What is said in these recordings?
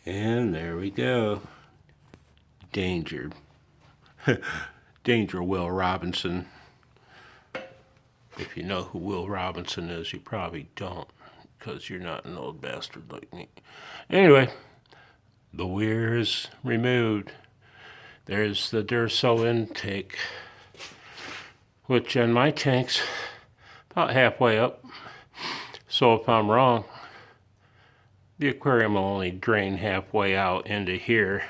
And there we go. Danger. Danger, Will Robinson. If you know who Will Robinson is, you probably don't, because you're not an old bastard like me. Anyway, the weir is removed. There's the Durso intake, which in my tank's about halfway up. So if I'm wrong, the aquarium will only drain halfway out into here,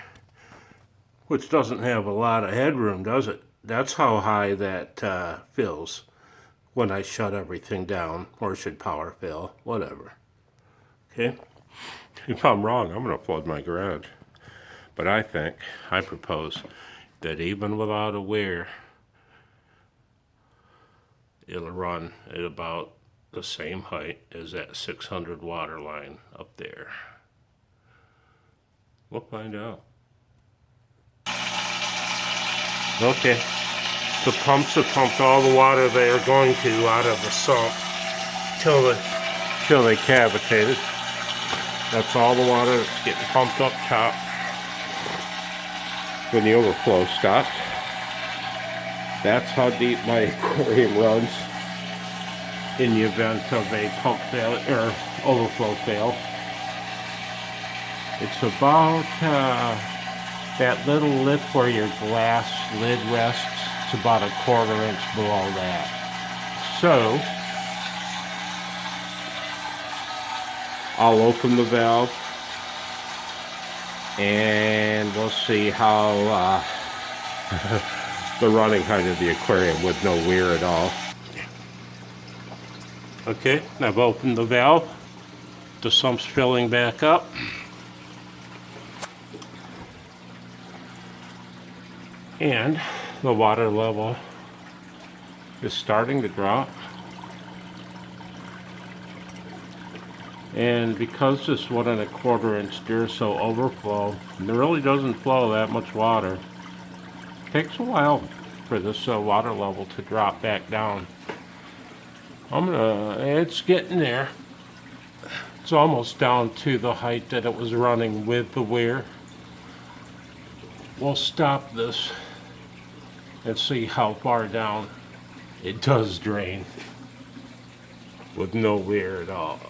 which doesn't have a lot of headroom, does it? That's how high that fills when I shut everything down, or should power fill, whatever. Okay? If I'm wrong, I'm going to flood my garage. But I propose that even without a weir, it'll run at about the same height as that 600 water line up there. We'll find out. Okay. The pumps have pumped all the water they are going to out of the sump till they cavitated. That's all the water that's getting pumped up top when the overflow stopped. That's how deep my aquarium runs in the event of a pump failure or overflow fail. It's about that little lip where your glass lid rests. It's about a 1/4 inch below that. So I'll open the valve and we'll see how the running height of the aquarium with no weir at all. Okay, I've opened the valve. The sump's filling back up. And the water level is starting to drop. And because this 1 1/4 inch Durso overflow, there really doesn't flow that much water. It takes a while for this water level to drop back down. It's getting there. It's almost down to the height that it was running with the weir. We'll stop this and see how far down it does drain with no weir at all.